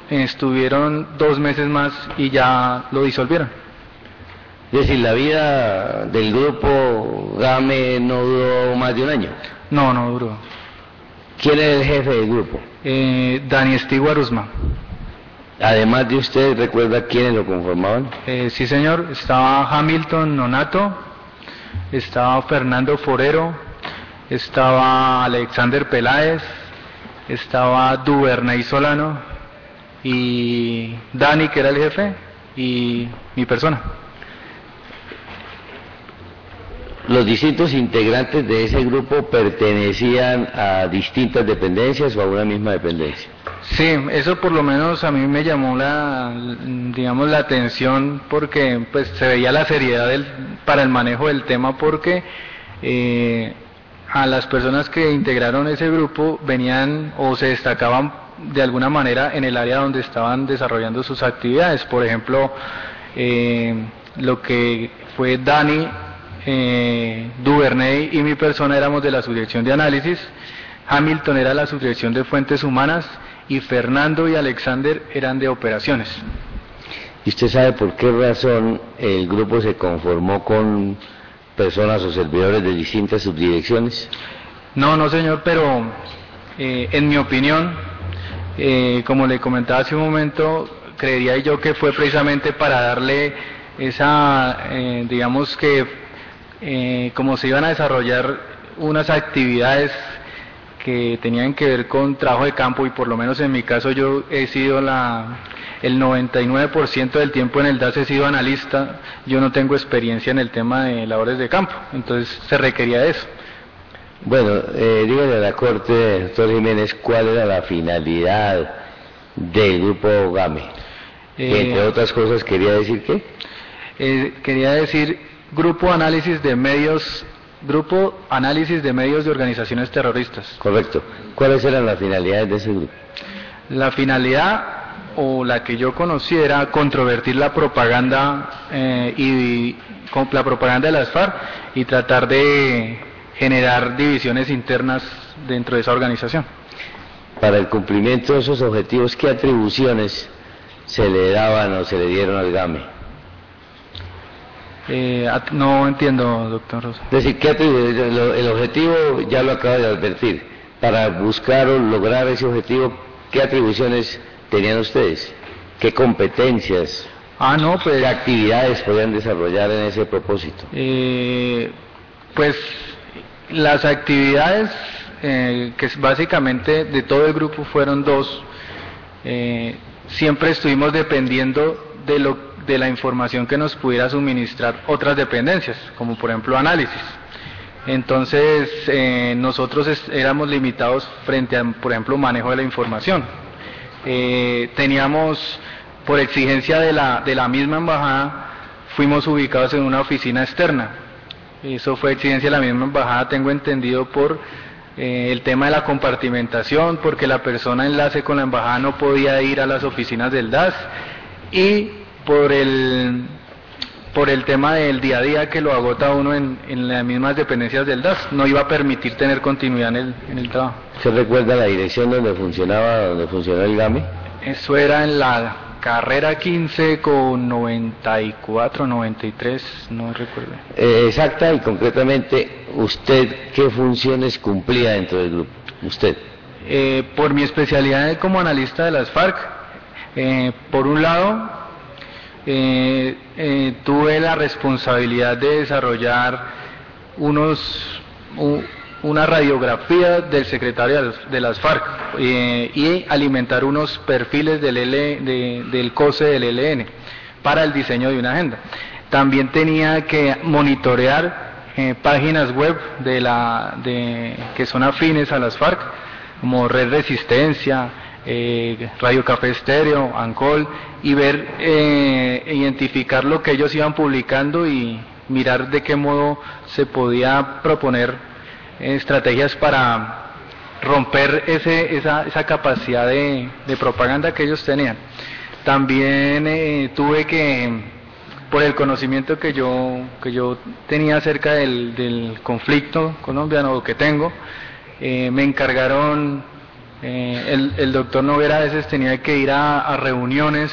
estuvieron 2 meses más y ya lo disolvieron. Es decir, la vida del grupo GAME no duró más de un año. No, no duró. ¿Quién es el jefe del grupo? Dani Estigua Aruzma. Además de usted, ¿recuerda quiénes lo conformaban? Sí, señor. Estaba Hamilton Nonato, estaba Fernando Forero, estaba Alexander Peláez, estaba Duvernay Solano y Dani, que era el jefe, y mi persona. ¿Los distintos integrantes de ese grupo pertenecían a distintas dependencias o a una misma dependencia? Sí, eso por lo menos a mí me llamó la atención, porque pues se veía la seriedad para el manejo del tema, porque a las personas que integraron ese grupo venían o se destacaban de alguna manera en el área donde estaban desarrollando sus actividades. Por ejemplo, lo que fue Dani, Duvernay y mi persona éramos de la subdirección de análisis, Hamilton era la subdirección de fuentes humanas y Fernando y Alexander eran de operaciones. ¿Y usted sabe por qué razón el grupo se conformó con personas o servidores de distintas subdirecciones? No, señor, pero en mi opinión, como le comentaba hace un momento, creería yo que fue precisamente para darle esa, digamos que como se iban a desarrollar unas actividades que tenían que ver con trabajo de campo, y por lo menos en mi caso yo he sido el 99% del tiempo en el DAS he sido analista, yo no tengo experiencia en el tema de labores de campo, entonces se requería eso. Bueno, dígale a la Corte, doctor Jiménez, cuál era la finalidad del grupo GAME. Entre otras cosas, quería decir ¿qué? Quería decir Grupo Análisis de Medios de Organizaciones Terroristas. Correcto. ¿Cuáles eran las finalidades de ese grupo? La finalidad, o la que yo conocí, era controvertir la propaganda con la propaganda de las FARC y tratar de generar divisiones internas dentro de esa organización. Para el cumplimiento de esos objetivos, ¿qué atribuciones se le daban o se le dieron al GAME? No entiendo, doctor Rosa. Es decir, el objetivo ya lo acaba de advertir. Para buscar o lograr ese objetivo, ¿qué atribuciones tenían ustedes? ¿Qué competencias? ¿Qué actividades podían desarrollar en ese propósito? Pues las actividades que básicamente de todo el grupo fueron dos. Siempre estuvimos dependiendo de la información que nos pudiera suministrar otras dependencias, como por ejemplo análisis. Entonces nosotros éramos limitados frente a, por ejemplo, manejo de la información. Teníamos, por exigencia de la misma embajada, fuimos ubicados en una oficina externa. Eso fue exigencia de la misma embajada, tengo entendido, por el tema de la compartimentación, porque la persona enlace con la embajada no podía ir a las oficinas del DAS, y por el tema del día a día que lo agota uno en las mismas dependencias del DAS, no iba a permitir tener continuidad en el trabajo. ¿Usted recuerda la dirección donde funcionó el GAME? Eso era en la carrera 15 con 94, 93, no recuerdo. Exacta y concretamente, ¿usted qué funciones cumplía dentro del grupo? ¿Usted? Por mi especialidad como analista de las FARC, por un lado, tuve la responsabilidad de desarrollar una radiografía del secretario de las FARC y alimentar unos perfiles del COSE del ELN para el diseño de una agenda. También tenía que monitorear páginas web que son afines a las FARC, como Red Resistencia, Radio Café Estéreo, Ancol, y identificar lo que ellos iban publicando y mirar de qué modo se podía proponer estrategias para romper esa capacidad de propaganda que ellos tenían. También tuve que, por el conocimiento que yo tenía acerca del conflicto colombiano, o que tengo, me encargaron El doctor Noguera a veces tenía que ir a reuniones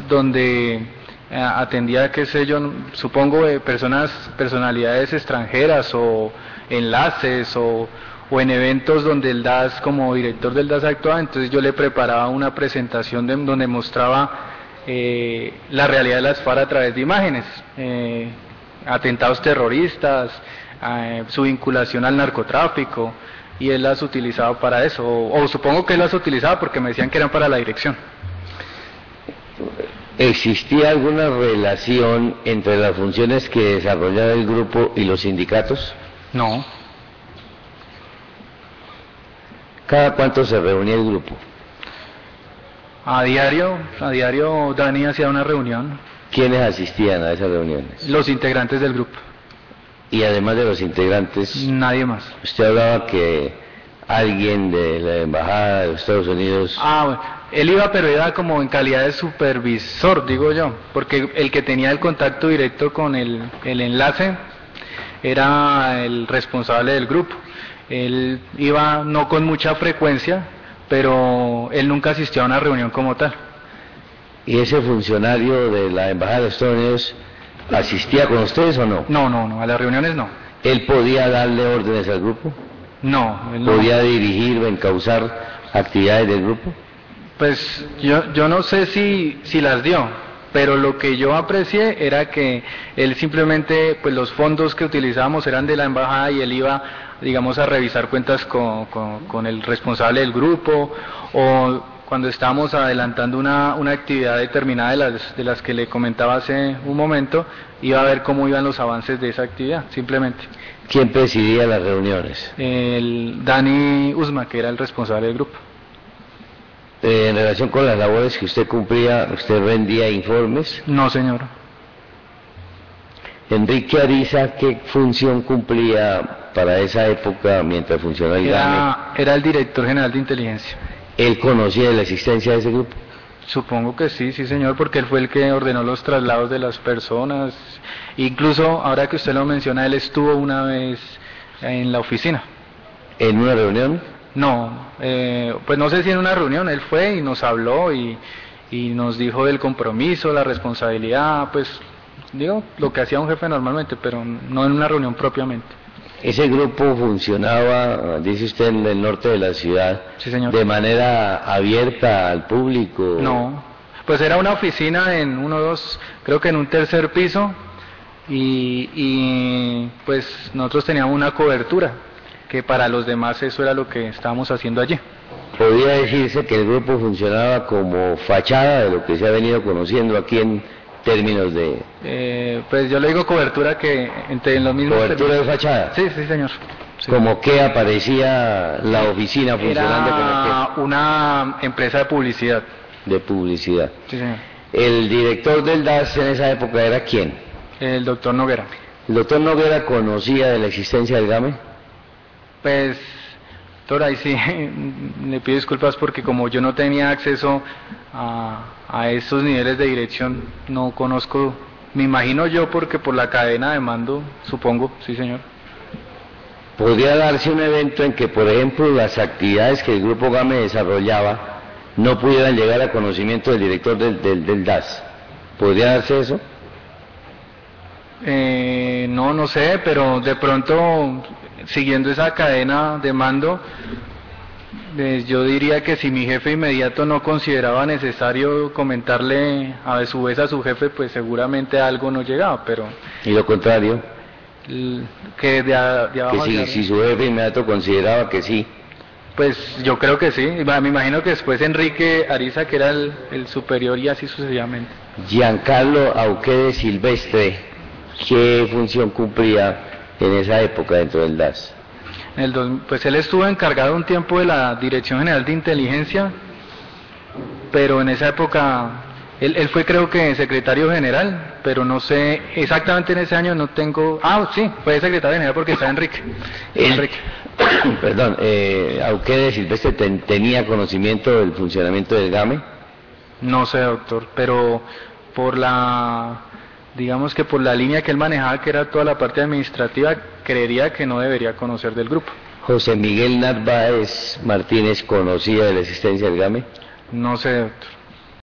donde atendía, qué sé yo, supongo, personalidades extranjeras o enlaces o en eventos donde el DAS, como director del DAS actuaba. Entonces yo le preparaba una presentación donde mostraba la realidad de las FARC a través de imágenes, atentados terroristas, su vinculación al narcotráfico, y él las utilizaba para eso, o supongo que él las utilizaba porque me decían que eran para la dirección. ¿Existía alguna relación entre las funciones que desarrollaba el grupo y los sindicatos? No. ¿Cada cuánto se reunía el grupo? A diario Dani hacía una reunión. ¿Quiénes asistían a esas reuniones? Los integrantes del grupo. Y además de los integrantes... Nadie más. Usted hablaba que alguien de la embajada de Estados Unidos... Bueno, él iba, pero era como en calidad de supervisor, digo yo, porque el que tenía el contacto directo con el enlace era el responsable del grupo. Él iba no con mucha frecuencia, pero él nunca asistió a una reunión como tal. ¿Y ese funcionario de la embajada de Estados Unidos asistía con ustedes o no? No, a las reuniones no. ¿Él podía darle órdenes al grupo? No, él no. ¿Podía dirigir o encauzar actividades del grupo? Pues yo no sé si las dio, pero lo que yo aprecié era que él simplemente, pues los fondos que utilizábamos eran de la embajada y él iba, digamos, a revisar cuentas con el responsable del grupo, o cuando estábamos adelantando una actividad determinada de las que le comentaba hace un momento, iba a ver cómo iban los avances de esa actividad, simplemente. ¿Quién presidía las reuniones? El Dani Usma, que era el responsable del grupo. En relación con las labores que usted cumplía, ¿usted rendía informes? No, señor. Enrique Ariza, ¿qué función cumplía para esa época mientras funcionaba el GAME? Era el director general de inteligencia. ¿Él conocía de la existencia de ese grupo? Supongo que sí, señor, porque él fue el que ordenó los traslados de las personas. Incluso, ahora que usted lo menciona, él estuvo una vez en la oficina. ¿En una reunión? No, pues no sé si en una reunión. Él fue y nos habló y nos dijo del compromiso, la responsabilidad, pues digo, lo que hacía un jefe normalmente, pero no en una reunión propiamente. ¿Ese grupo funcionaba, dice usted, en el norte de la ciudad, sí, señor, de manera abierta al público? No, pues era una oficina creo que en un tercer piso, y pues nosotros teníamos una cobertura, que para los demás eso era lo que estábamos haciendo allí. ¿Podría decirse que el grupo funcionaba como fachada de lo que se ha venido conociendo aquí en términos de... pues yo le digo cobertura, que en los mismos... ¿Cobertura de fachada? Sí, señor. Sí. ¿Como que aparecía la oficina funcionando? Era una empresa de publicidad. De publicidad. Sí, señor. ¿El director del DAS en esa época era quién? El doctor Noguera. ¿El doctor Noguera conocía de la existencia del GAME? Pues, doctor, ahí sí le pido disculpas porque como yo no tenía acceso a esos niveles de dirección, no conozco, me imagino yo porque por la cadena de mando, supongo, sí, señor. ¿Podría darse un evento en que, por ejemplo, las actividades que el Grupo GAME desarrollaba no pudieran llegar a conocimiento del director del DAS? ¿Podría darse eso? No sé, pero de pronto, siguiendo esa cadena de mando, yo diría que si mi jefe inmediato no consideraba necesario comentarle a su vez a su jefe, pues seguramente algo no llegaba, pero... ¿Y lo contrario? Que de abajo que si su jefe inmediato consideraba que sí. Pues yo creo que sí, me imagino que después Enrique Ariza, que era el superior, y así sucesivamente. Giancarlo Auquede Silvestre, ¿qué función cumplía en esa época dentro del DAS? Pues él estuvo encargado un tiempo de la Dirección General de Inteligencia, pero en esa época, él fue, creo que secretario general, pero no sé, exactamente en ese año no tengo... sí, fue secretario general porque está Enrique. Perdón, ¿Auquede Silvestre tenía conocimiento del funcionamiento del GAME? No sé, doctor, pero digamos que por la línea que él manejaba, que era toda la parte administrativa, creería que no debería conocer del grupo. ¿José Miguel Narváez Martínez conocía de la existencia del GAME? No sé, doctor.